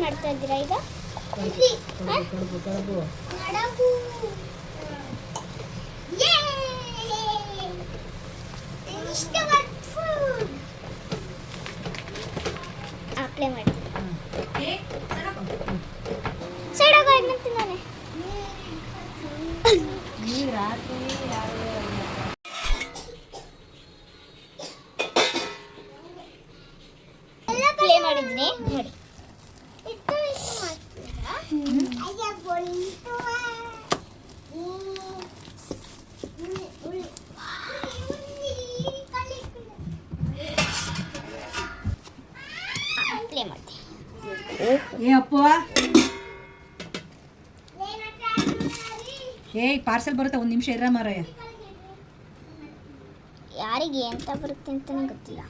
ಏನ್ ಮಾಡ್ತಾ ಇದ್ದೀರಾ ಈಗ? ಕಡುಬು ಪ್ಲೇ ಮಾಡಿ ಸೈಡ್ ಹೋಗೋ ಇನ್ನಂತೀನಿ ನಾನೇ ಪ್ಲೇ ಮಾಡಿದ್ದೀನಿ ನೋಡಿ. ಪ್ಲೇ ಮಾಡಿ. ಏ ಅಪ್ಪ ಏಯ್ ಪಾರ್ಸೆಲ್ ಬರುತ್ತೆ, ಒಂದು ನಿಮಿಷ ಇರ ಮಾರಾಯ. ಯಾರಿಗೆ ಎಂತ ಬರುತ್ತೆ ಅಂತಾನೆ ಗೊತ್ತಿಲ್ಲ.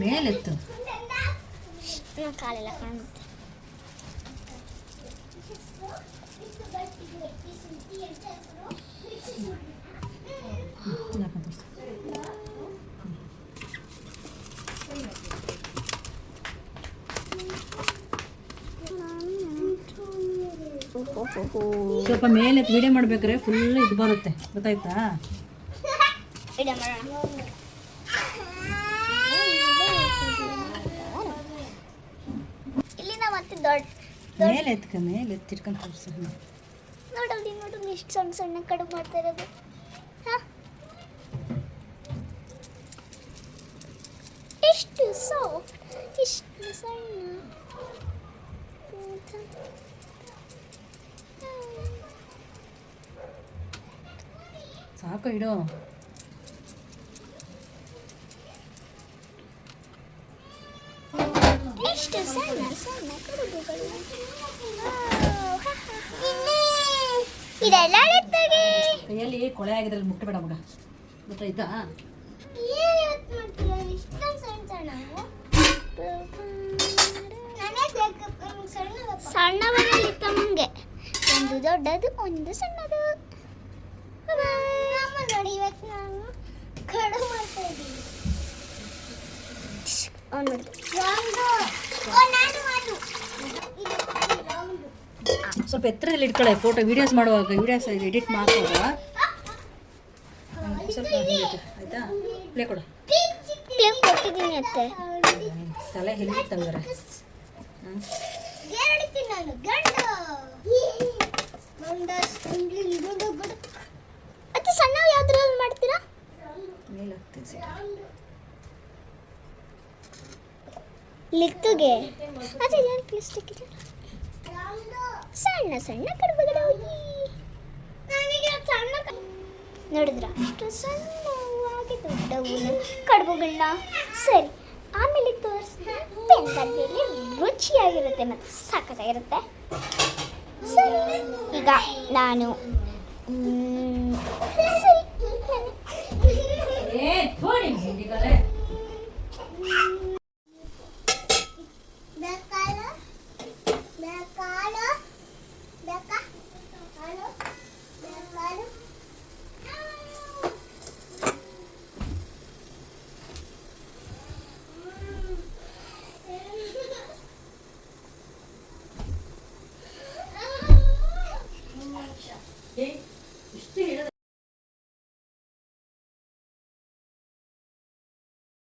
ಮೇಲೆತ್ತು ಕಾಲೆಲ್ಲ ಕಾಣುತ್ತೆ. ಸ್ವಲ್ಪ ಮೇಲೆ ವಿಡಿಯೋ ಮಾಡ್ಬೇಕಾದ್ರೆ ಫುಲ್ ಇದು ಬರುತ್ತೆ, ಗೊತ್ತಾಯ್ತಾ? ವಿಡಿಯೋ ಮಾಡೋಣ. ಇಲ್ಲಿಂದ ಮತ್ತೆ ದೊಡ್ಡ ಮೇಲೆ ಎತ್ತಿಟ್ಕೊಂಡು ತೋರಿಸ. ನೋಡಲ್ಲಿ ಎಷ್ಟು ಸಣ್ಣ ಸಣ್ಣ ಕಡುಬು ಮಾಡ್ತಾ ಇರೋದು. ಎಷ್ಟು ಸಾಫ್ಟ್, ಎಷ್ಟು ಸಣ್ಣ. ಸಾಕು ಇಡು. ಎಷ್ಟು ಸಣ್ಣ ಸಣ್ಣ ಕಡುಬುಗಳು. ಇದೆಲ್ಲ ಎತ್ತಾಗೆ ಕೈಯಲ್ಲಿ ಕೊಳೆ ಆಗಿದ್ರಲ್ಲಿ ಮುಟ್ಟಬೇಡ ಮಗ, ಗೊತ್ತಾಯ್ತಾ? ಸಣ್ಣವರಲ್ಲಿ ತಮ್ಮಂಗೆ ಒಂದು ದೊಡ್ಡದು ಒಂದು ಸಣ್ಣದು. ನೋಡಿ ಇವತ್ತು ನಾನು ಕಡುಬು ಮಾಡ್ತಾ ಇದ್ದೀನಿ. ಸ್ವಲ್ಪ ಎತ್ತರದಲ್ಲಿ ಇಟ್ಕೊಳ್ಳೆ. ಫೋಟೋ ವಿಡಿಯೋಸ್ ಮಾಡುವಾಗ, ವಿಡಿಯೋಸ್ ಎಡಿಟ್ ಮಾಡುವಾಗ ಸ್ವಲ್ಪ ಆಯ್ತಾ? ಪ್ಲೇ ಕೊಡು. ಕೊಟ್ಟಿದ್ದೀನಿ ಅತ್ತೆ. ತಲೆ ಹಿಡಿತಂಗಾರೆ. ಅತ್ತೆ ಸಣ್ಣ ಯಾವ್ದ್ರಲ್ಲಿ ಮಾಡ್ತೀರಾ? ಮೇಲೆ ಹಾಕ್ತೀನಿ ಲಿತ್ತುಗೆ ಅದೇ ಏನು ಪ್ಲಾಸ್ಟಿಕ್ ಇದೆ. ಸಣ್ಣ ಸಣ್ಣ ಕಡುಬುಗಳು ನೋಡಿದ್ರ ಅಷ್ಟು ಸಣ್ಣವಾಗಿ ದೊಡ್ಡವು ಕಡುಬುಗಳನ್ನ. ಸರಿ, ಆಮೇಲೆ ತೋರಿಸ್ತಾ ಪೆನ್ಕರ್ಬಿಯಲ್ಲಿ ರುಚಿಯಾಗಿರುತ್ತೆ ಮತ್ತು ಸಖತ್ತಾಗಿರುತ್ತೆ. ಸರಿ, ಈಗ ನಾನು ಸರಿ